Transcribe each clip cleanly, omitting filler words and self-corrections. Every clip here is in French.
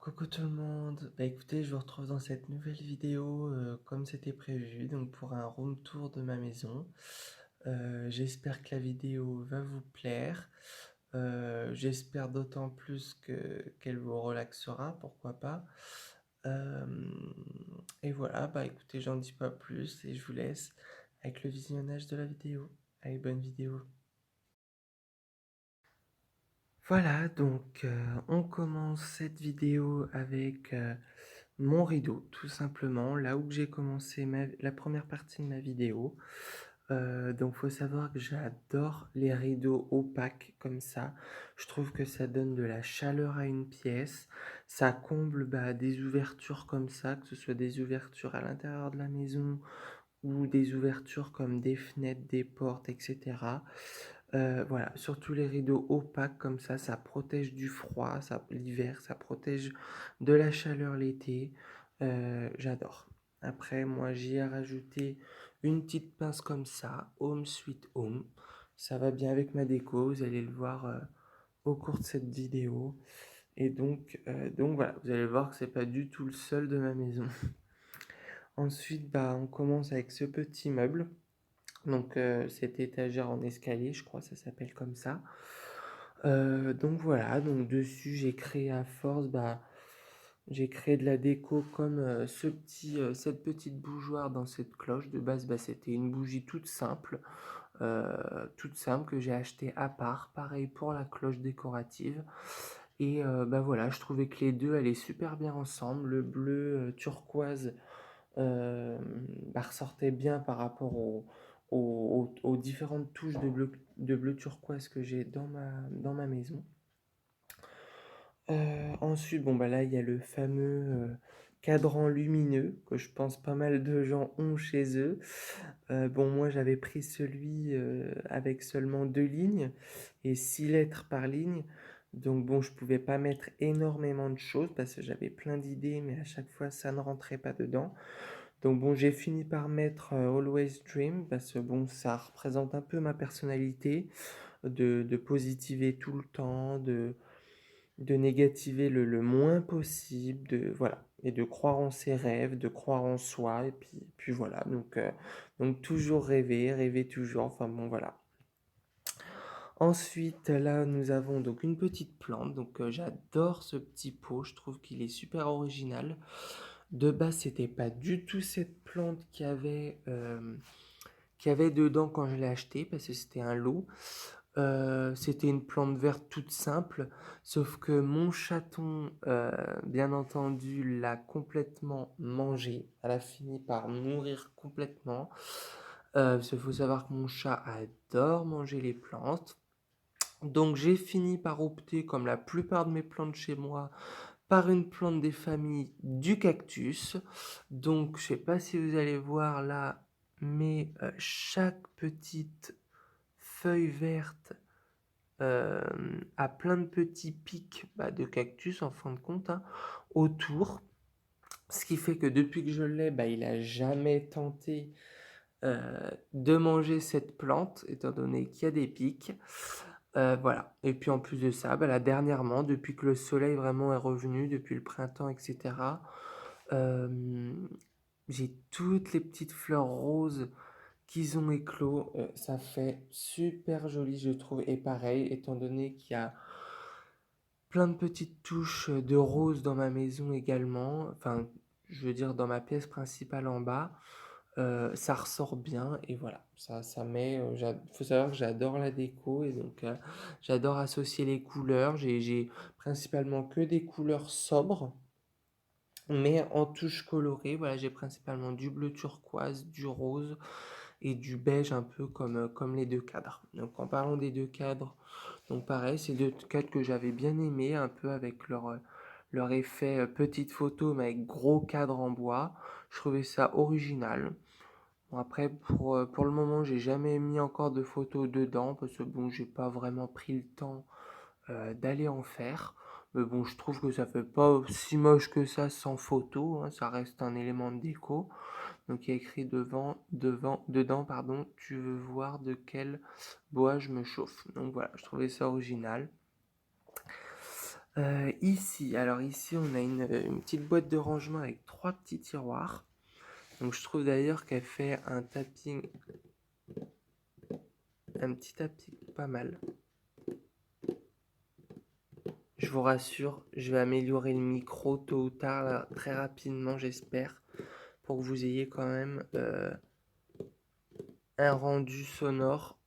Coucou tout le monde, écoutez, je vous retrouve dans cette nouvelle vidéo comme c'était prévu, donc pour un room tour de ma maison. J'espère que la vidéo va vous plaire. J'espère d'autant plus qu'elle vous relaxera, pourquoi pas. Euh, et voilà, écoutez, j'en dis pas plus et je vous laisse avec le visionnage de la vidéo. Allez, bonne vidéo. Voilà, donc on commence cette vidéo avec mon rideau, tout simplement, là où j'ai commencé la première partie de ma vidéo. Donc faut savoir que j'adore les rideaux opaques comme ça. Je trouve que ça donne de la chaleur à une pièce. Ça comble des ouvertures comme ça, que ce soit des ouvertures à l'intérieur de la maison ou des ouvertures comme des fenêtres, des portes, etc. Voilà, surtout les rideaux opaques comme ça protège du froid, l'hiver, ça protège de la chaleur l'été. J'adore. Après, moi, j'y ai rajouté une petite pince comme ça, Home Sweet Home. Ça va bien avec ma déco, vous allez le voir au cours de cette vidéo. Et donc voilà, vous allez voir que c'est pas du tout le seul de ma maison. Ensuite, on commence avec ce petit meuble. Donc cette étagère en escalier, je crois que ça s'appelle comme ça. Donc voilà, donc dessus j'ai créé à force, j'ai créé de la déco comme cette petite bougeoire dans cette cloche. De base, c'était une bougie toute simple que j'ai achetée à part. Pareil pour la cloche décorative. Et voilà, je trouvais que les deux allaient super bien ensemble. Le bleu turquoise euh, ressortait bien par rapport aux différentes touches de bleu turquoise que j'ai dans ma maison. Ensuite, là, il y a le fameux cadran lumineux que je pense pas mal de gens ont chez eux. Moi, j'avais pris celui avec seulement 2 lignes et 6 lettres par ligne. Donc je pouvais pas mettre énormément de choses parce que j'avais plein d'idées, mais à chaque fois, ça ne rentrait pas dedans. Donc j'ai fini par mettre Always Dream parce que ça représente un peu ma personnalité de positiver tout le temps, de négativer le moins possible, voilà, et de croire en ses rêves, de croire en soi, et puis voilà, donc toujours rêver, rêver toujours, enfin voilà. Ensuite, là, nous avons donc une petite plante, donc j'adore ce petit pot, je trouve qu'il est super original. De base, c'était pas du tout cette plante qu'il y avait dedans quand je l'ai acheté, parce que c'était un lot. C'était une plante verte toute simple, sauf que mon chaton, bien entendu, l'a complètement mangée. Elle a fini par mourir complètement. Parce qu'il faut savoir que mon chat adore manger les plantes. Donc j'ai fini par opter, comme la plupart de mes plantes chez moi, par une plante des familles du cactus. Donc je sais pas si vous allez voir là, mais chaque petite feuille verte a plein de petits pics de cactus en fin de compte autour. Ce qui fait que depuis que je l'ai, il a jamais tenté de manger cette plante, étant donné qu'il y a des pics. Voilà. Et puis en plus de ça, là, dernièrement, depuis que le soleil vraiment est revenu, depuis le printemps, etc., euh, j'ai toutes les petites fleurs roses qu'ils ont éclos. Ça fait super joli, je trouve. Et pareil, étant donné qu'il y a plein de petites touches de rose dans ma maison également, enfin, je veux dire dans ma pièce principale en bas, ça ressort bien et voilà, ça met. Faut savoir que j'adore la déco et donc j'adore associer les couleurs. J'ai principalement que des couleurs sobres, mais en touches colorées. Voilà, j'ai principalement du bleu turquoise, du rose et du beige un peu comme les deux cadres. Donc en parlant des deux cadres, donc pareil, c'est deux cadres que j'avais bien aimés, un peu avec leur effet petite photo mais avec gros cadre en bois. Je trouvais ça original. Bon, après, pour le moment, j'ai jamais mis encore de photos dedans parce que j'ai pas vraiment pris le temps d'aller en faire. Mais je trouve que ça fait pas si moche que ça sans photo, hein, ça reste un élément de déco. Donc il y a écrit dedans, pardon, tu veux voir de quel bois je me chauffe. Donc voilà, je trouvais ça original. Ici, alors ici, on a une petite boîte de rangement avec 3 petits tiroirs. Donc je trouve d'ailleurs qu'elle fait un petit tapis pas mal. Je vous rassure, je vais améliorer le micro tôt ou tard, là, très rapidement, j'espère, pour que vous ayez quand même un rendu sonore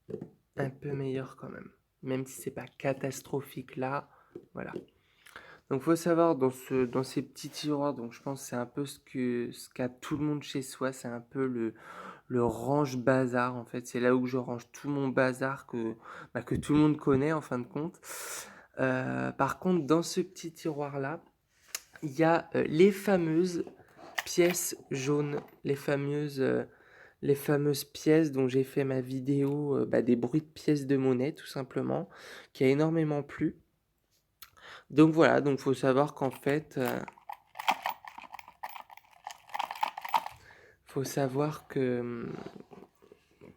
un peu meilleur quand même. Même si c'est pas catastrophique là, voilà. Donc faut savoir dans ces petits tiroirs, donc je pense que c'est un peu ce qu'a tout le monde chez soi, c'est un peu le range bazar en fait, c'est là où je range tout mon bazar que tout le monde connaît en fin de compte. Par contre, dans ce petit tiroir là, il y a les fameuses pièces jaunes, les fameuses pièces dont j'ai fait ma vidéo, des bruits de pièces de monnaie tout simplement, qui a énormément plu. Donc voilà, donc faut savoir faut savoir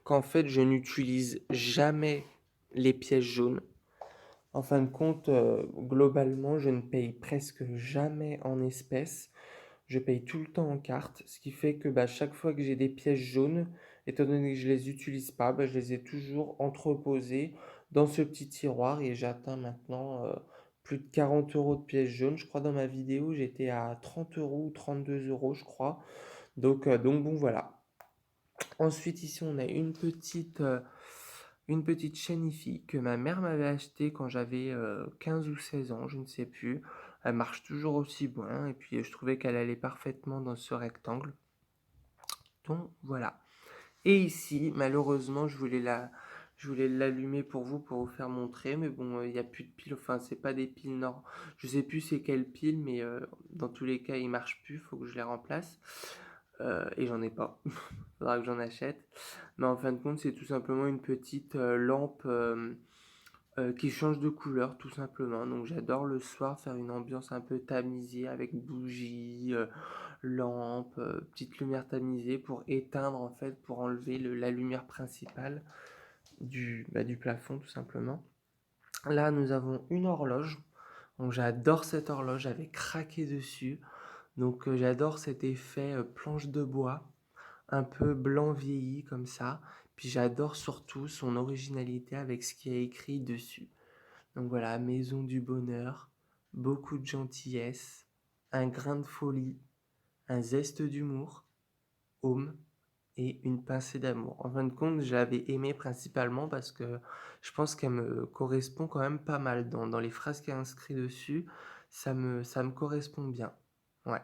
qu'en fait je n'utilise jamais les pièces jaunes. En fin de compte, globalement, je ne paye presque jamais en espèces. Je paye tout le temps en carte, ce qui fait que chaque fois que j'ai des pièces jaunes, étant donné que je les utilise pas, je les ai toujours entreposées dans ce petit tiroir et j'atteins maintenant plus de 40 euros de pièces jaunes. Je crois dans ma vidéo, j'étais à 30 euros ou 32 euros, je crois. Donc bon, voilà. Ensuite, ici, on a une petite chaîne IFI que ma mère m'avait achetée quand j'avais 15 ou 16 ans, je ne sais plus. Elle marche toujours aussi bien et puis je trouvais qu'elle allait parfaitement dans ce rectangle. Donc voilà. Et ici, malheureusement, je voulais l'allumer pour vous faire montrer, mais bon, il n'y a plus de piles, enfin, c'est pas des piles nord. Je sais plus c'est quelle pile, mais dans tous les cas, ils marchent plus, faut que je les remplace. Et j'en ai pas. Faudra que j'en achète. Mais en fin de compte, c'est tout simplement une petite lampe qui change de couleur, tout simplement. Donc j'adore le soir faire une ambiance un peu tamisée avec bougies, lampe, petite lumière tamisée pour éteindre en fait, pour enlever la lumière principale du plafond tout simplement. Là nous avons une horloge, donc j'adore cette horloge, j'avais craqué dessus, donc j'adore cet effet planche de bois, un peu blanc vieilli comme ça, puis j'adore surtout son originalité avec ce qui est écrit dessus. Donc voilà, maison du bonheur, beaucoup de gentillesse, un grain de folie, un zeste d'humour, home et une pincée d'amour. En fin de compte, je l'avais aimée principalement parce que je pense qu'elle me correspond quand même pas mal. Dans les phrases qui est inscrit dessus, ça me correspond bien. Ouais.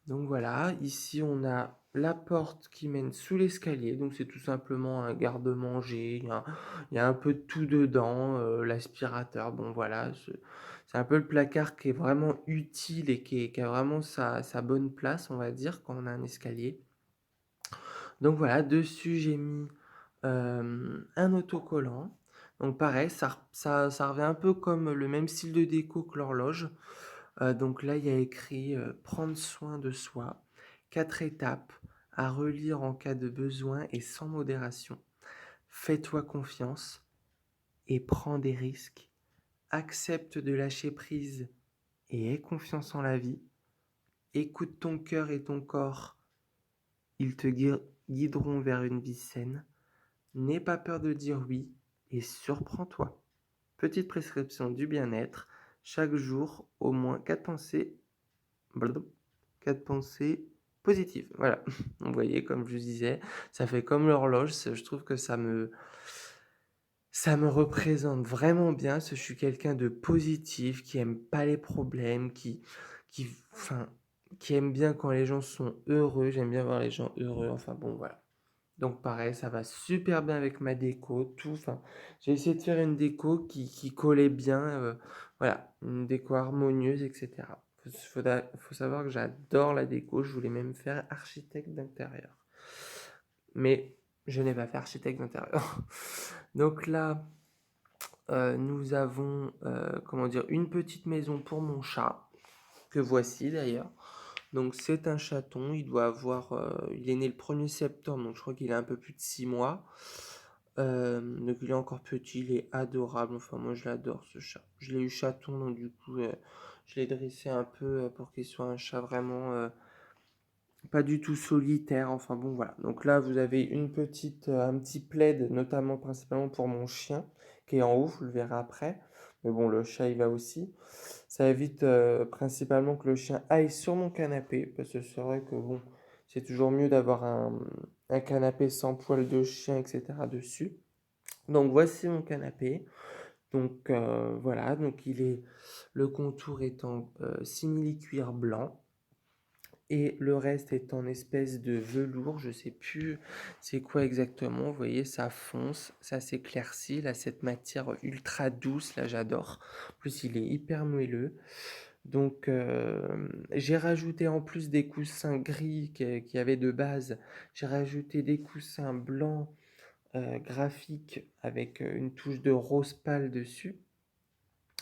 Donc voilà, ici on a la porte qui mène sous l'escalier, donc c'est tout simplement un garde-manger, il y a un peu de tout dedans, l'aspirateur, bon voilà, c'est un peu le placard qui est vraiment utile et qui a vraiment sa bonne place, on va dire, quand on a un escalier. Donc voilà, dessus j'ai mis un autocollant. Donc pareil, ça revient un peu comme le même style de déco que l'horloge. Donc là, il y a écrit prendre soin de soi, 4 étapes à relire en cas de besoin et sans modération. Fais-toi confiance et prends des risques. Accepte de lâcher prise et aie confiance en la vie. Écoute ton cœur et ton corps, ils te guideront vers une vie saine. N'aie pas peur de dire oui et surprends-toi. Petite prescription du bien-être. Chaque jour, au moins 4 pensées. Blablabla. 4 pensées positives. Voilà. Vous voyez, comme je vous disais, ça fait comme l'horloge. Je trouve que ça me représente vraiment bien. Je suis quelqu'un de positif, qui aime pas les problèmes, enfin, qui aime bien quand les gens sont heureux. J'aime bien voir les gens heureux. Enfin bon, voilà. Donc pareil, ça va super bien avec ma déco, tout. Enfin, j'ai essayé de faire une déco qui collait bien, voilà, une déco harmonieuse, etc. Faut savoir que j'adore la déco, je voulais même faire architecte d'intérieur. Mais je n'ai pas fait architecte d'intérieur. Donc là, nous avons, comment dire, une petite maison pour mon chat, que voici d'ailleurs. Donc c'est un chaton, il est né le 1er septembre, donc je crois qu'il a un peu plus de 6 mois. Donc il est encore petit, il est adorable, enfin moi je l'adore ce chat. Je l'ai eu chaton donc du coup, je l'ai dressé un peu, pour qu'il soit un chat vraiment, pas du tout solitaire, enfin bon voilà. Donc là vous avez un petit plaid notamment principalement pour mon chien qui est en haut, vous le verrez après. Mais bon le chat il va aussi. Ça évite, principalement que le chien aille sur mon canapé, parce que c'est vrai que bon, c'est toujours mieux d'avoir un canapé sans poil de chien, etc. dessus. Donc voici mon canapé. Donc voilà, donc le contour est en simili-cuir blanc et le reste est en espèce de velours, je sais plus c'est quoi exactement. Vous voyez, ça fonce, ça s'éclaircit, là cette matière ultra douce, là j'adore. En plus, il est hyper moelleux. Donc j'ai rajouté en plus des coussins gris qu'il y avait de base, j'ai rajouté des coussins blancs graphique avec une touche de rose pâle dessus,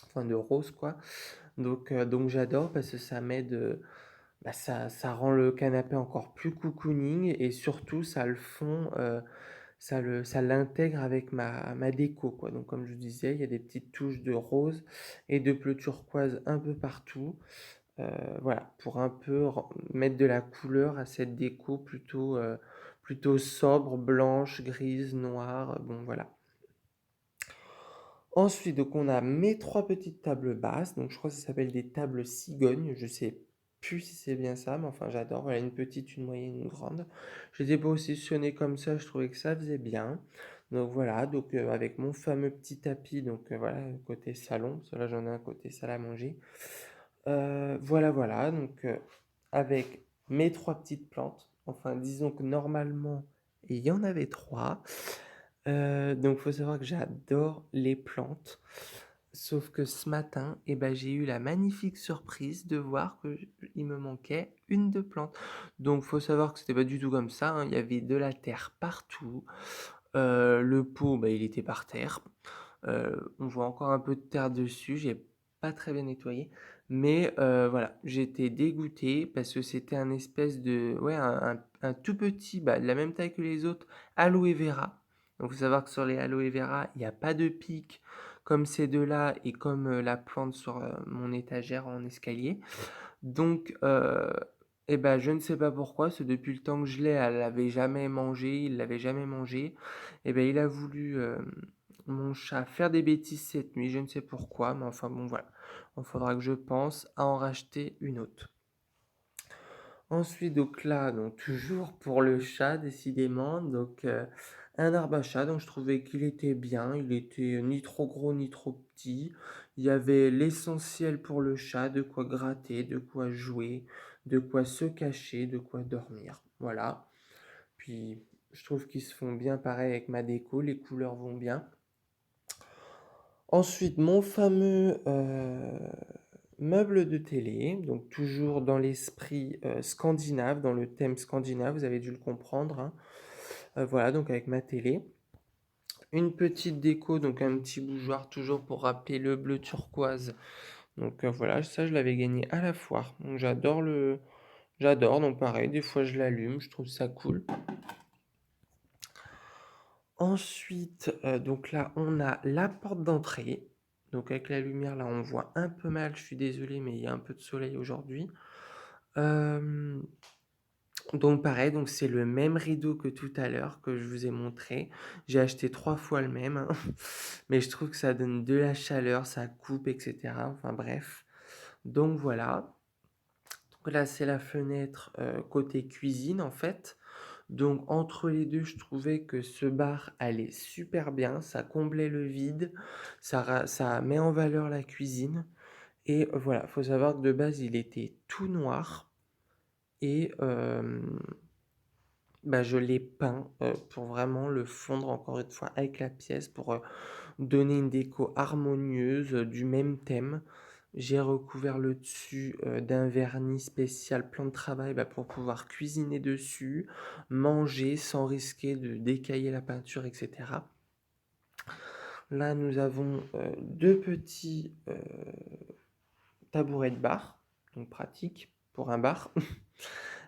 enfin de rose quoi. Donc j'adore parce que ça m'aide, bah, ça rend le canapé encore plus cocooning et surtout ça le fond, ça l'intègre avec ma déco quoi. Donc comme je vous disais, il y a des petites touches de rose et de bleu turquoise un peu partout. Voilà, pour un peu mettre de la couleur à cette déco plutôt sobre, blanche, grise, noire, bon voilà. Ensuite, donc on a mes trois petites tables basses, donc je crois que ça s'appelle des tables cigognes, je sais plus si c'est bien ça, mais enfin j'adore, voilà, une petite, une moyenne, une grande. Je les ai positionnés comme ça, je trouvais que ça faisait bien. Donc voilà, donc avec mon fameux petit tapis, donc voilà, côté salon, parce que là j'en ai un côté salle à manger. Voilà, donc avec mes trois petites plantes, enfin disons que normalement il y en avait trois. Donc faut savoir que j'adore les plantes. Sauf que ce matin, eh ben, j'ai eu la magnifique surprise de voir qu'il me manquait une de plante. Donc faut savoir que c'était pas du tout comme ça, hein. Il y avait de la terre partout. Le pot, bah, il était par terre. On voit encore un peu de terre dessus. J'ai pas très bien nettoyé. Mais voilà, j'étais dégoûté parce que c'était un espèce de... Ouais, un tout petit, bah, de la même taille que les autres, aloe vera. Donc, il faut savoir que sur les aloe vera, il n'y a pas de pic comme ces deux-là et comme la plante sur mon étagère en escalier. Donc, eh ben, je ne sais pas pourquoi, c'est depuis le temps que je l'ai, elle l'avait jamais mangé, il l'avait jamais mangé. Eh ben, il a voulu, mon chat, faire des bêtises cette nuit, je ne sais pourquoi, mais enfin bon, voilà. Il faudra que je pense à en racheter une autre. Ensuite, donc là, donc toujours pour le chat, décidément, donc un arbre à chat, donc je trouvais qu'il était bien, il était ni trop gros ni trop petit. Il y avait l'essentiel pour le chat, de quoi gratter, de quoi jouer, de quoi se cacher, de quoi dormir. Voilà. Puis je trouve qu'ils se font bien pareil avec ma déco, les couleurs vont bien. Ensuite, mon fameux meuble de télé, donc toujours dans l'esprit scandinave, dans le thème scandinave, vous avez dû le comprendre, hein. Voilà, donc avec ma télé. Une petite déco, donc un petit bougeoir toujours pour rappeler le bleu turquoise. Donc voilà, ça je l'avais gagné à la foire. Donc j'adore, donc pareil, des fois je l'allume, je trouve ça cool. Ensuite, donc là, on a la porte d'entrée. Donc avec la lumière, là, on voit un peu mal, je suis désolé, mais il y a un peu de soleil aujourd'hui. Euh, donc pareil, donc c'est le même rideau que tout à l'heure que je vous ai montré. J'ai acheté 3 fois le même, hein. Mais je trouve que ça donne de la chaleur, ça coupe, etc. Enfin bref. Donc voilà. Donc là, c'est la fenêtre côté cuisine en fait. Donc entre les deux, je trouvais que ce bar allait super bien, ça comblait le vide, ça met en valeur la cuisine. Et voilà, faut savoir que de base, il était tout noir et bah, je l'ai peint pour vraiment le fondre encore une fois avec la pièce pour donner une déco harmonieuse du même thème. J'ai recouvert le dessus d'un vernis spécial plan de travail bah, pour pouvoir cuisiner dessus, manger sans risquer de décailler la peinture, etc. Là, nous avons deux petits tabourets de bar, donc pratique pour un bar.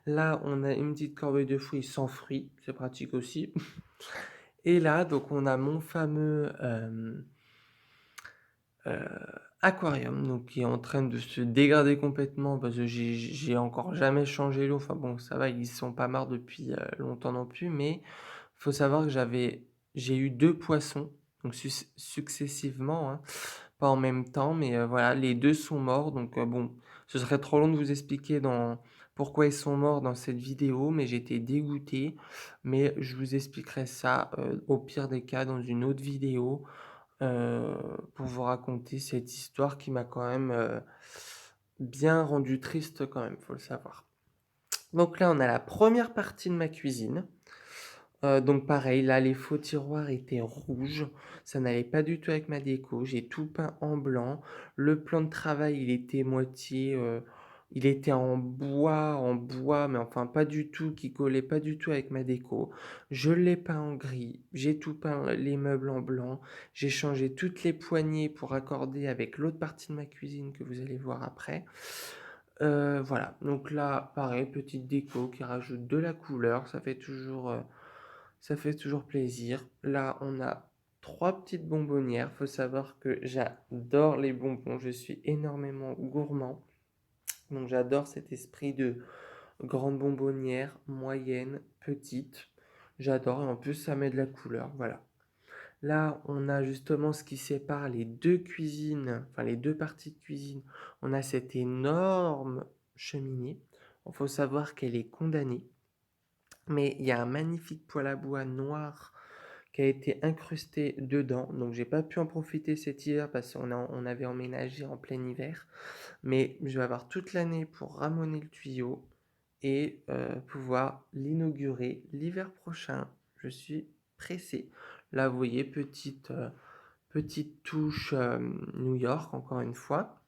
Là, on a une petite corbeille de fruits sans fruits, c'est pratique aussi. Et là, donc on a mon fameux, heu, aquarium, donc qui est en train de se dégrader complètement parce que j'ai encore jamais changé l'eau. Enfin bon, ça va, ils sont pas marre depuis, longtemps non plus, mais faut savoir que j'ai eu 2 poissons, donc successivement, hein, pas en même temps, mais voilà, les 2 sont morts, donc bon, ce serait trop long de vous expliquer pourquoi ils sont morts dans cette vidéo, mais j'étais dégoûté, mais je vous expliquerai ça, au pire des cas dans une autre vidéo, heu, pour vous raconter cette histoire qui m'a quand même, bien rendu triste quand même, faut le savoir. Donc là, on a la première partie de ma cuisine. Donc pareil, là, les faux tiroirs étaient rouges, ça n'allait pas du tout avec ma déco. J'ai tout peint en blanc. Le plan de travail, il était en bois, mais enfin pas du tout, qui collait pas du tout avec ma déco. Je l'ai peint en gris, j'ai tout peint les meubles en blanc, j'ai changé toutes les poignées pour accorder avec l'autre partie de ma cuisine que vous allez voir après. Voilà, donc là, pareil, petite déco qui rajoute de la couleur, ça fait toujours plaisir. Là, on a 3 petites bonbonnières. Faut savoir que j'adore les bonbons, je suis énormément gourmand. Donc j'adore cet esprit de grande bonbonnière, moyenne, petite. J'adore et en plus ça met de la couleur, voilà. Là, on a justement ce qui sépare les 2 cuisines, enfin les 2 parties de cuisine. On a cette énorme cheminée. Il faut savoir qu'elle est condamnée, mais il y a un magnifique poêle à bois noir qui a été incrusté dedans. Donc j'ai pas pu en profiter cet hiver parce on avait emménagé en plein hiver. Mais je vais avoir toute l'année pour ramoner le tuyau et pouvoir l'inaugurer l'hiver prochain. Je suis pressé. Là, vous voyez, petite touche New York, encore une fois.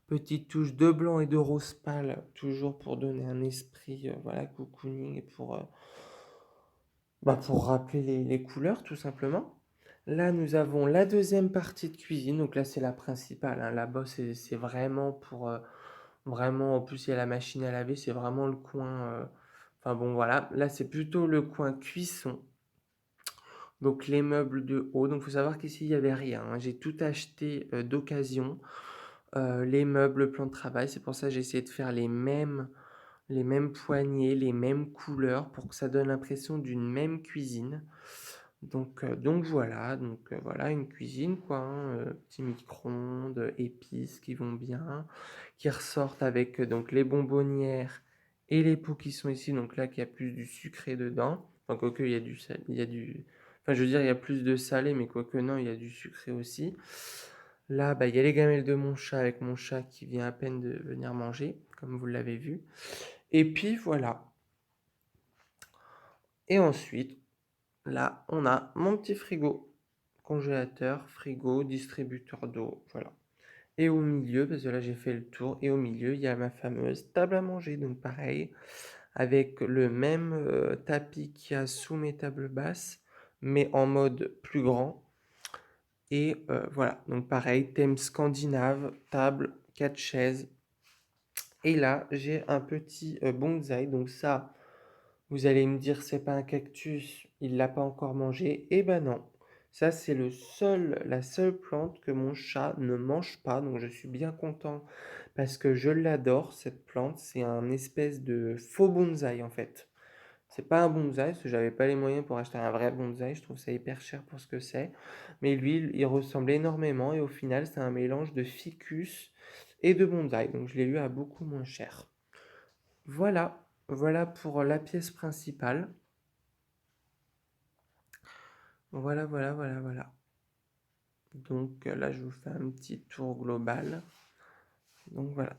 Petite touche de blanc et de rose pâle, toujours pour donner un esprit, voilà, cocooning et pour rappeler les couleurs, tout simplement. Là, nous avons la deuxième partie de cuisine. Donc là, c'est la principale, hein. Là-bas, c'est vraiment vraiment, en plus, il y a la machine à laver. C'est vraiment le coin. Enfin bon, voilà. Là, c'est plutôt le coin cuisson. Donc les meubles de haut. Donc il faut savoir qu'ici, il n'y avait rien, hein. J'ai tout acheté d'occasion. Les meubles, le plan de travail. C'est pour ça que j'ai essayé de faire les mêmes poignées, les mêmes couleurs pour que ça donne l'impression d'une même cuisine. Donc voilà, voilà une cuisine quoi, hein, petit micro-ondes, épices qui vont bien, qui ressortent avec donc les bonbonnières et les pots qui sont ici. Donc là, qu'il y a plus du sucré dedans. Enfin, quoique, il y a du sel, il y a du... Enfin, je veux dire, il y a plus de salé, mais quoique non, il y a du sucré aussi. Là, bah, il y a les gamelles de mon chat avec mon chat qui vient à peine de venir manger, comme vous l'avez vu. Et puis voilà. Et ensuite, là, on a mon petit frigo. Congélateur, frigo, distributeur d'eau, voilà. Et au milieu, parce que là j'ai fait le tour, et au milieu, il y a ma fameuse table à manger, donc pareil, avec le même tapis qu'il y a sous mes tables basses, mais en mode plus grand. Et voilà, donc pareil, thème scandinave, table, 4 chaises. Et là, j'ai un petit bonsaï, donc ça, vous allez me dire, c'est pas un cactus, il l'a pas encore mangé. Eh ben non, ça c'est la seule plante que mon chat ne mange pas, donc je suis bien content parce que je l'adore cette plante. C'est un espèce de faux bonsaï en fait. C'est pas un bonsaï parce que j'avais pas les moyens pour acheter un vrai bonsaï, je trouve ça hyper cher pour ce que c'est. Mais lui, il ressemble énormément et au final, c'est un mélange de ficus et de bonsaï, donc je l'ai eu à beaucoup moins cher. Voilà, voilà pour la pièce principale. Voilà. Donc là, je vous fais un petit tour global. Donc voilà,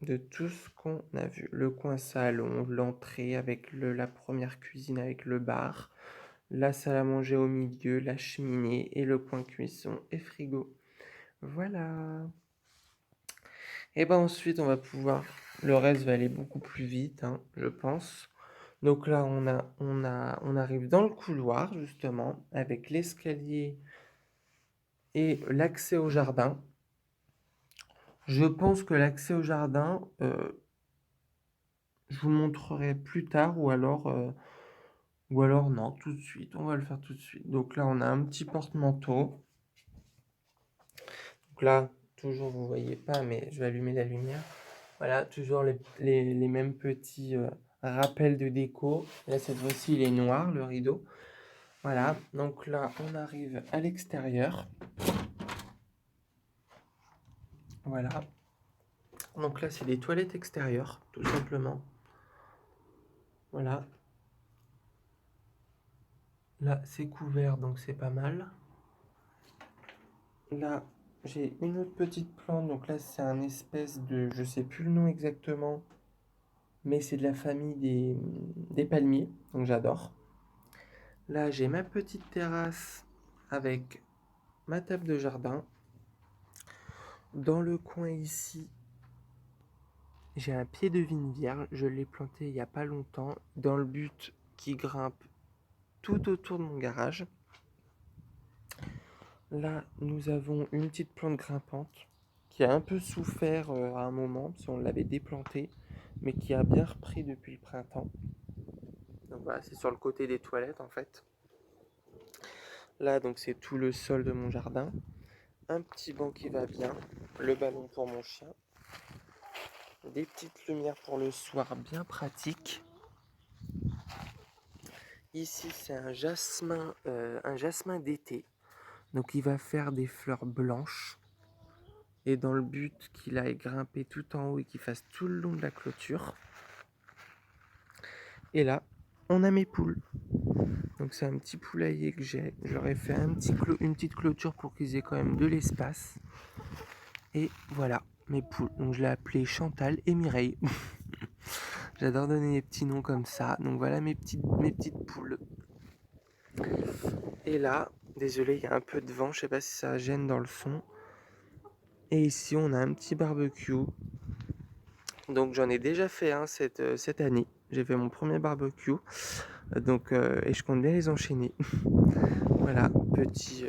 de tout ce qu'on a vu. Le coin salon, l'entrée avec la première cuisine avec le bar, la salle à manger au milieu, la cheminée et le coin cuisson et frigo. Voilà. Et ben ensuite, on va pouvoir... Le reste va aller beaucoup plus vite, hein, je pense. Donc là, on arrive dans le couloir, justement, avec l'escalier et l'accès au jardin. Je pense que l'accès au jardin, je vous montrerai plus tard ou alors Ou alors non, tout de suite, on va le faire tout de suite. Donc là, on a un petit porte-manteau. Donc là, toujours, vous voyez pas, mais je vais allumer la lumière. Voilà, toujours les mêmes petits rappels de déco. Là, cette fois-ci, il est noir, le rideau. Voilà, donc là, on arrive à l'extérieur. Voilà. Donc là, c'est des toilettes extérieures, tout simplement. Voilà. Là, c'est couvert, donc c'est pas mal. Là, j'ai une autre petite plante. Donc là, c'est un espèce de... Je sais plus le nom exactement, mais c'est de la famille des palmiers. Donc j'adore. Là, j'ai ma petite terrasse avec ma table de jardin. Dans le coin ici, j'ai un pied de vigne vierge. Je l'ai planté il n'y a pas longtemps, dans le but qu'il grimpe tout autour de mon garage. Là, nous avons une petite plante grimpante qui a un peu souffert à un moment, parce qu'on l'avait déplantée, mais qui a bien repris depuis le printemps. Donc voilà, c'est sur le côté des toilettes en fait. Là, donc c'est tout le sol de mon jardin. Un petit banc qui va bien, le ballon pour mon chien. Des petites lumières pour le soir bien pratiques. Ici, c'est un jasmin d'été. Donc il va faire des fleurs blanches. Et dans le but qu'il aille grimper tout en haut et qu'il fasse tout le long de la clôture. Et là, on a mes poules. Donc c'est un petit poulailler que j'ai. Je leur ai fait une petite clôture pour qu'ils aient quand même de l'espace. Et voilà, mes poules. Donc je l'ai appelé Chantal et Mireille. J'adore donner des petits noms comme ça. Donc voilà mes petites poules. Et là, désolé, il y a un peu de vent. Je sais pas si ça gêne dans le son. Et ici, on a un petit barbecue. Donc j'en ai déjà fait un cette année. J'ai fait mon premier barbecue. Donc, et je compte bien les enchaîner. Voilà, petit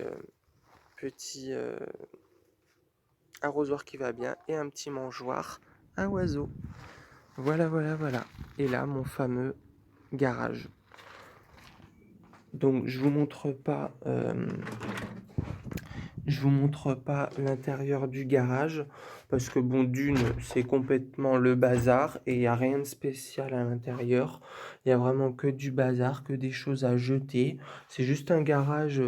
arrosoir qui va bien et un petit mangeoire à oiseaux. Voilà, voilà, voilà. Et là, mon fameux garage. Donc, je vous montre pas l'intérieur du garage parce que bon, d'une, c'est complètement le bazar et il n'y a rien de spécial à l'intérieur. Il y a vraiment que du bazar, que des choses à jeter. C'est juste un garage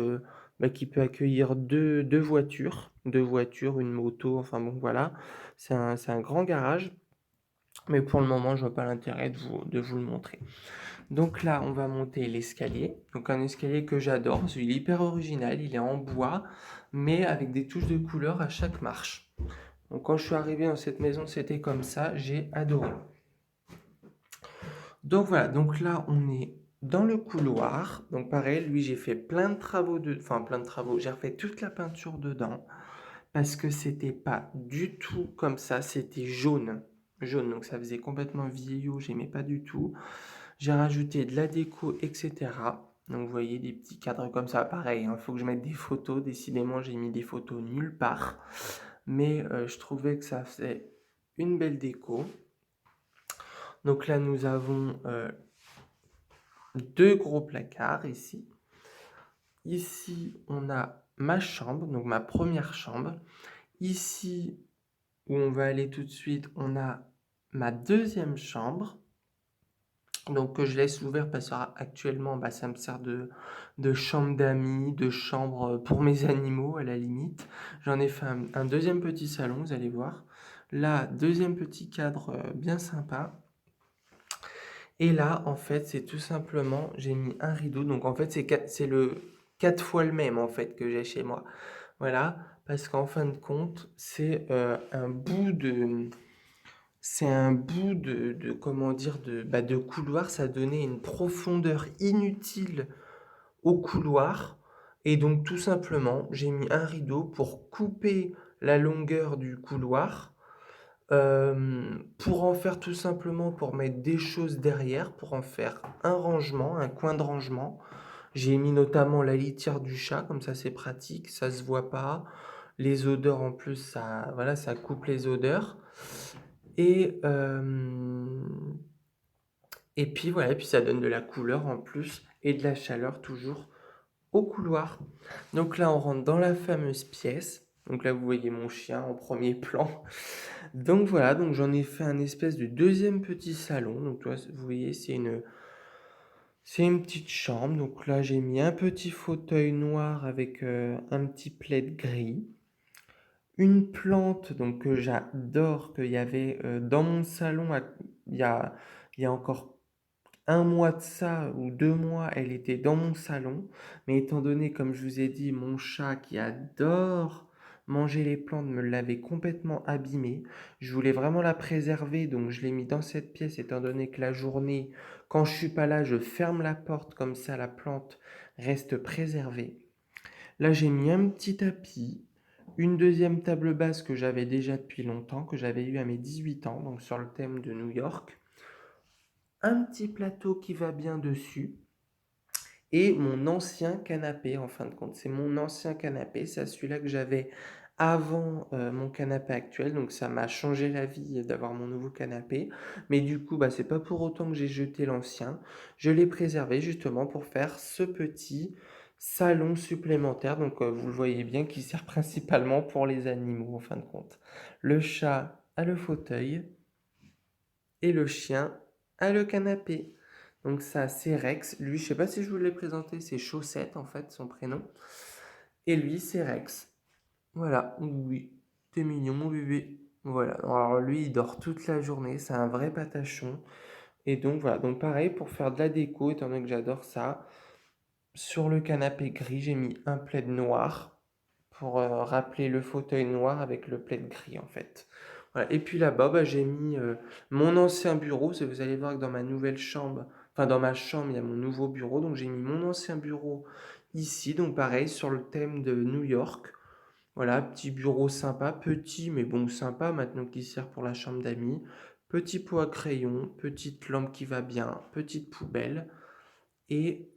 qui peut accueillir deux voitures, une moto, enfin bon voilà. C'est un grand garage, mais pour le moment, je vois pas l'intérêt de vous le montrer. Donc là, on va monter l'escalier. Donc un escalier que j'adore, parce qu'il est hyper original, il est en bois, mais avec des touches de couleur à chaque marche. Donc quand je suis arrivé dans cette maison, c'était comme ça, j'ai adoré. Donc voilà, donc là, on est dans le couloir. Donc pareil, lui, j'ai fait plein de travaux, plein de travaux, j'ai refait toute la peinture dedans, parce que c'était pas du tout comme ça, c'était jaune. Jaune, donc ça faisait complètement vieillot, j'aimais pas du tout. J'ai rajouté de la déco, etc. Donc vous voyez des petits cadres comme ça, pareil, il faut que je mette des photos. Décidément, j'ai mis des photos nulle part. Mais je trouvais que ça faisait une belle déco. Donc là, nous avons deux gros placards ici. Ici, on a ma chambre, donc ma première chambre. Ici, où on va aller tout de suite, on a ma deuxième chambre. Donc que je laisse ouvert parce qu'actuellement ça me sert de chambre d'amis, de chambre pour mes animaux à la limite. J'en ai fait un deuxième petit salon, vous allez voir. Là, deuxième petit cadre bien sympa. Et là, en fait, c'est tout simplement, j'ai mis un rideau. Donc en fait, c'est le 4 fois le même en fait que j'ai chez moi. Voilà, parce qu'en fin de compte, c'est un bout comment dire, de couloir, ça donnait une profondeur inutile au couloir. Et donc, tout simplement, j'ai mis un rideau pour couper la longueur du couloir, pour en faire tout simplement, pour mettre des choses derrière, pour en faire un rangement, un coin de rangement. J'ai mis notamment la litière du chat, comme ça c'est pratique, ça se voit pas. Les odeurs en plus, voilà, ça coupe les odeurs. Et, euh, et puis voilà, et puis ça donne de la couleur en plus. et de la chaleur toujours au couloir. Donc là, on rentre dans la fameuse pièce. Donc là, vous voyez mon chien en premier plan. Donc voilà, donc j'en ai fait un espèce de deuxième petit salon. Donc là, vous voyez, c'est une petite chambre. Donc là, j'ai mis un petit fauteuil noir avec un petit plaid gris. Une plante donc que j'adore, qu'il y avait dans mon salon il y a, il y a encore un mois de ça ou 2 mois, elle était dans mon salon. Mais étant donné, comme je vous ai dit, mon chat qui adore manger les plantes me l'avait complètement abîmée. Je voulais vraiment la préserver, donc je l'ai mis dans cette pièce, étant donné que la journée, quand je suis pas là, je ferme la porte, comme ça la plante reste préservée. Là, j'ai mis un petit tapis, une deuxième table basse que j'avais déjà depuis longtemps, que j'avais eu à mes 18 ans, donc sur le thème de New York. Un petit plateau qui va bien dessus et mon ancien canapé en fin de compte. C'est mon ancien canapé, c'est celui-là que j'avais avant mon canapé actuel, donc ça m'a changé la vie d'avoir mon nouveau canapé. Mais du coup, bah, c'est pas pour autant que j'ai jeté l'ancien. Je l'ai préservé justement pour faire ce petit salon supplémentaire. Donc vous le voyez bien qui sert principalement pour les animaux en fin de compte. Le chat a le fauteuil et le chien a le canapé. Donc ça, c'est Rex. Lui, je sais pas si je vous l'ai présenté, c'est Chaussette en fait, son prénom. Et lui, c'est Rex. Voilà, oui, t'es mignon mon bébé. Voilà, alors lui, il dort toute la journée, c'est un vrai patachon. Et donc voilà, donc pareil, pour faire de la déco, étant donné que j'adore ça, sur le canapé gris, j'ai mis un plaid noir pour rappeler le fauteuil noir avec le plaid gris en fait. Voilà. Et puis là-bas, bah, j'ai mis mon ancien bureau. Vous allez voir que dans ma nouvelle chambre, enfin dans ma chambre, il y a mon nouveau bureau. Donc j'ai mis mon ancien bureau ici. Donc pareil, sur le thème de New York. Voilà, petit bureau sympa, petit mais bon sympa maintenant qui sert pour la chambre d'amis. Petit pot à crayon, petite lampe qui va bien, petite poubelle. Et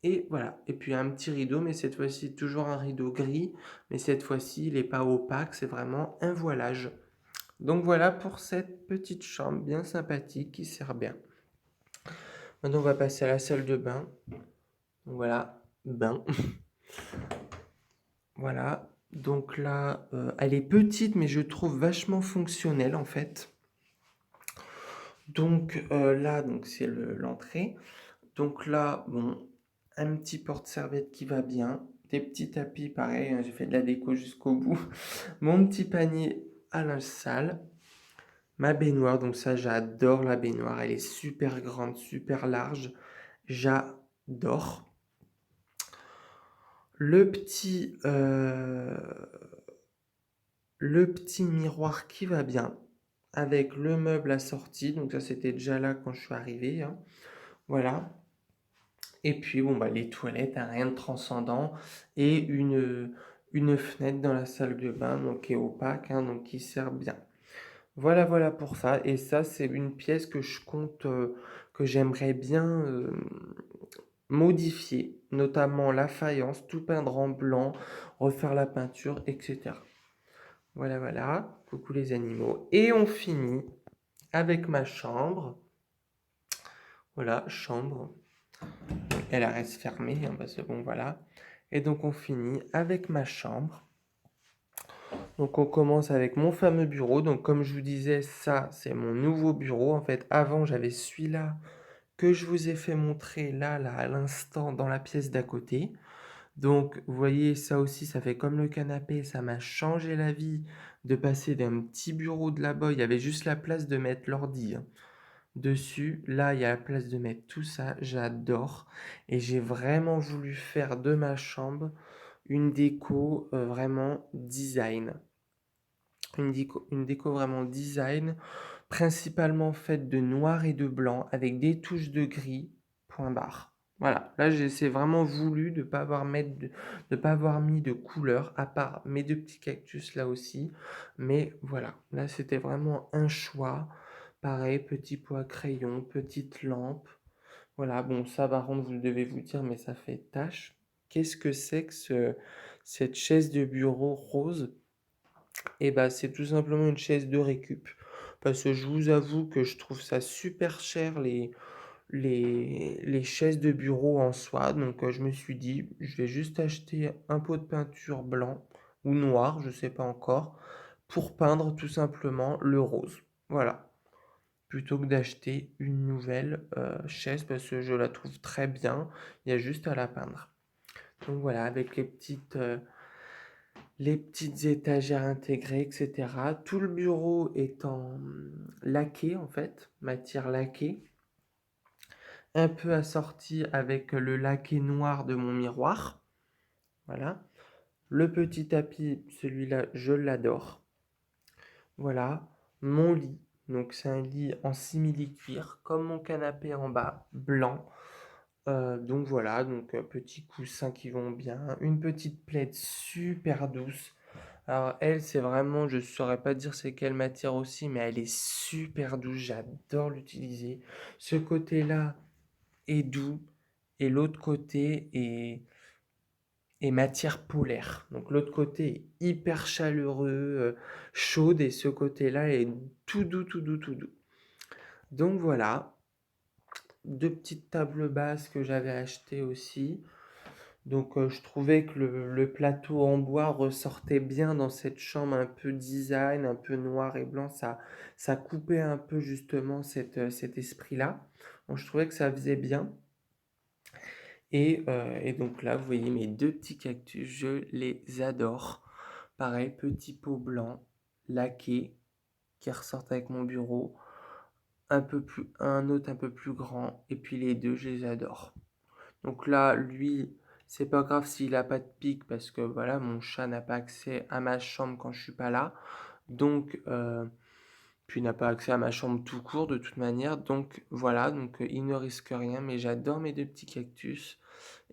et voilà, et puis un petit rideau, mais cette fois-ci toujours un rideau gris, mais cette fois-ci il n'est pas opaque, c'est vraiment un voilage. Donc voilà pour cette petite chambre bien sympathique qui sert bien. Maintenant on va passer à la salle de bain. Donc voilà, bain. Voilà, donc là elle est petite mais je trouve vachement fonctionnelle en fait. Donc là donc c'est l'entrée. Donc là, bon, un petit porte-serviette qui va bien, des petits tapis, pareil, hein, j'ai fait de la déco jusqu'au bout. Mon petit panier à linge sale, ma baignoire, donc ça j'adore la baignoire, elle est super grande, super large, j'adore. Le petit, euh, le petit miroir qui va bien, avec le meuble assorti, donc ça c'était déjà là quand je suis arrivé, hein. Voilà. Et puis bon bah les toilettes, hein, rien de transcendant et une fenêtre dans la salle de bain donc qui est opaque, hein, donc qui sert bien. Voilà voilà pour ça et ça c'est une pièce que je compte que j'aimerais bien modifier, notamment la faïence, tout peindre en blanc, refaire la peinture, etc. Voilà voilà, coucou les animaux et on finit avec ma chambre. Voilà, chambre. Elle reste fermée, hein, parce que bon voilà. Et donc on finit avec ma chambre. Donc on commence avec mon fameux bureau. Donc comme je vous disais, ça c'est mon nouveau bureau. En fait, avant j'avais celui-là que je vous ai fait montrer là à l'instant dans la pièce d'à côté. Donc vous voyez, ça aussi, ça fait comme le canapé. Ça m'a changé la vie de passer d'un petit bureau de là-bas. Il y avait juste la place de mettre l'ordi, hein, dessus. Là, il y a la place de mettre tout ça. J'adore. Et j'ai vraiment voulu faire de ma chambre une déco vraiment design. Une déco vraiment design, principalement faite de noir et de blanc, avec des touches de gris, point barre. Voilà, là j'ai vraiment voulu de ne pas pas avoir mis de couleur, à part mes deux petits cactus là aussi. Mais voilà, là c'était vraiment un choix. Pareil, petit pot à crayon, petite lampe. Voilà, bon ça par contre vous devez vous dire, mais ça fait tache. Qu'est-ce que c'est que cette chaise de bureau rose? Et bah, c'est tout simplement une chaise de récup. Parce que je vous avoue que je trouve ça super cher, les chaises de bureau en soie. Donc je me suis dit, je vais juste acheter un pot de peinture blanc ou noir, je sais pas encore, pour peindre tout simplement le rose. Voilà, plutôt que d'acheter une nouvelle chaise parce que je la trouve très bien, il y a juste à la peindre. Donc voilà, avec les petites étagères intégrées, etc. Tout le bureau est en laqué en fait, matière laquée, un peu assorti avec le laqué noir de mon miroir. Voilà. Le petit tapis, celui-là, je l'adore. Voilà. Mon lit. Donc c'est un lit en simili-cuir, comme mon canapé en bas, blanc. Donc voilà, donc petits coussins qui vont bien. Une petite plaide super douce. Alors elle, c'est vraiment, je saurais pas dire c'est quelle matière aussi, mais elle est super douce. J'adore l'utiliser. Ce côté-là est doux et l'autre côté est matière polaire. Donc l'autre côté est hyper chaleureux, chaude et ce côté-là est tout doux, tout doux, tout doux. Donc voilà, deux petites tables basses que j'avais achetées aussi. Donc je trouvais que le plateau en bois ressortait bien dans cette chambre un peu design, un peu noir et blanc. Ça coupait un peu justement cet esprit-là. Donc je trouvais que ça faisait bien. Et donc là, vous voyez mes deux petits cactus, je les adore. Pareil, petit pot blanc, laqué, qui ressortent avec mon bureau. Un autre un peu plus grand, et puis les deux, je les adore. Donc là, lui, c'est pas grave s'il a pas de pic, parce que voilà, mon chat n'a pas accès à ma chambre quand je suis pas là. Donc, puis il n'a pas accès à ma chambre tout court de toute manière. Donc voilà, donc il ne risque rien, mais j'adore mes deux petits cactus.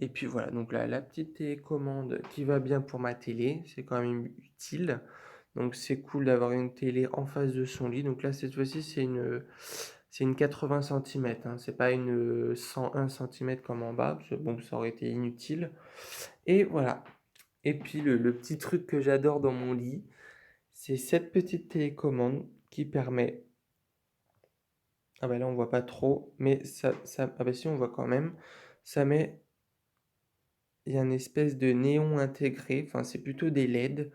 Et puis voilà, donc là, la petite télécommande qui va bien pour ma télé, c'est quand même utile. Donc c'est cool d'avoir une télé en face de son lit. Donc là, cette fois-ci, c'est une 80 cm, hein. C'est pas une 101 cm comme en bas, parce que bon, ça aurait été inutile. Et voilà. Et puis le petit truc que j'adore dans mon lit, c'est cette petite télécommande qui permet. Ah bah là, on voit pas trop, mais ah bah si, on voit quand même. Ça met. Il y a une espèce de néon intégré, enfin, c'est plutôt des LED,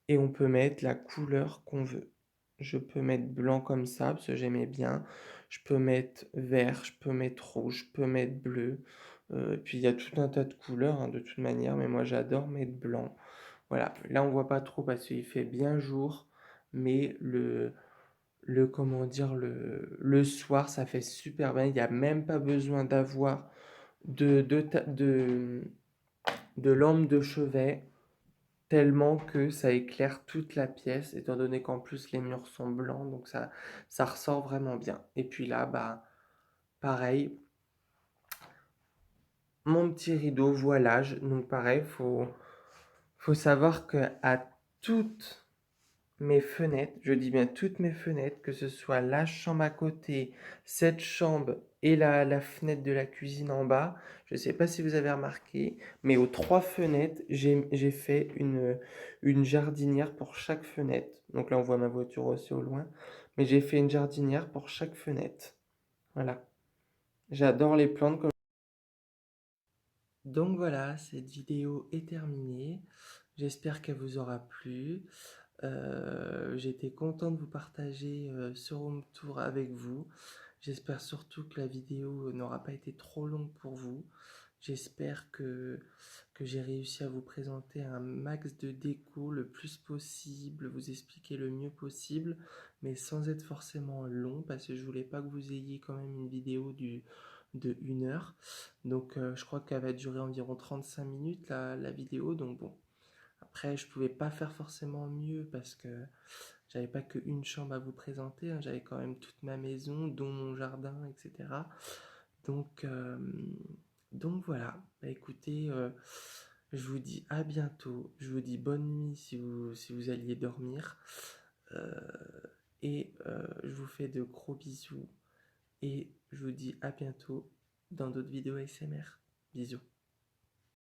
et on peut mettre la couleur qu'on veut. Je peux mettre blanc comme ça, parce que j'aimais bien. Je peux mettre vert, je peux mettre rouge, je peux mettre bleu. Et puis il y a tout un tas de couleurs, hein, de toute manière, mais moi j'adore mettre blanc. Voilà, là on voit pas trop parce qu'il fait bien jour, mais comment dire, le soir ça fait super bien. Il n'y a même pas besoin d'avoir de lampe de chevet tellement que ça éclaire toute la pièce, étant donné qu'en plus les murs sont blancs, donc ça ressort vraiment bien. Et puis là, bah, pareil, mon petit rideau voilage, donc pareil, faut savoir que à toutes mes fenêtres, je dis bien toutes mes fenêtres, que ce soit la chambre à côté, cette chambre et la fenêtre de la cuisine en bas, je ne sais pas si vous avez remarqué, mais aux trois fenêtres, j'ai fait une jardinière pour chaque fenêtre. Donc là, on voit ma voiture aussi au loin, mais j'ai fait une jardinière pour chaque fenêtre. Voilà. J'adore les plantes. Donc voilà, cette vidéo est terminée. J'espère qu'elle vous aura plu. J'étais content de vous partager ce room tour avec vous. J'espère surtout que la vidéo n'aura pas été trop longue pour vous. J'espère que j'ai réussi à vous présenter un max de déco le plus possible, vous expliquer le mieux possible, mais sans être forcément long, parce que je voulais pas que vous ayez quand même une vidéo de 1 heure. Donc je crois qu'elle va durer environ 35 minutes la vidéo, donc bon. Après, je pouvais pas faire forcément mieux parce que j'avais pas qu'une chambre à vous présenter, hein. J'avais quand même toute ma maison, dont mon jardin, etc. Donc, euh, donc voilà. Bah, écoutez, je vous dis à bientôt. Je vous dis bonne nuit si vous alliez dormir. Euh, et je vous fais de gros bisous. Et je vous dis à bientôt dans d'autres vidéos ASMR. Bisous.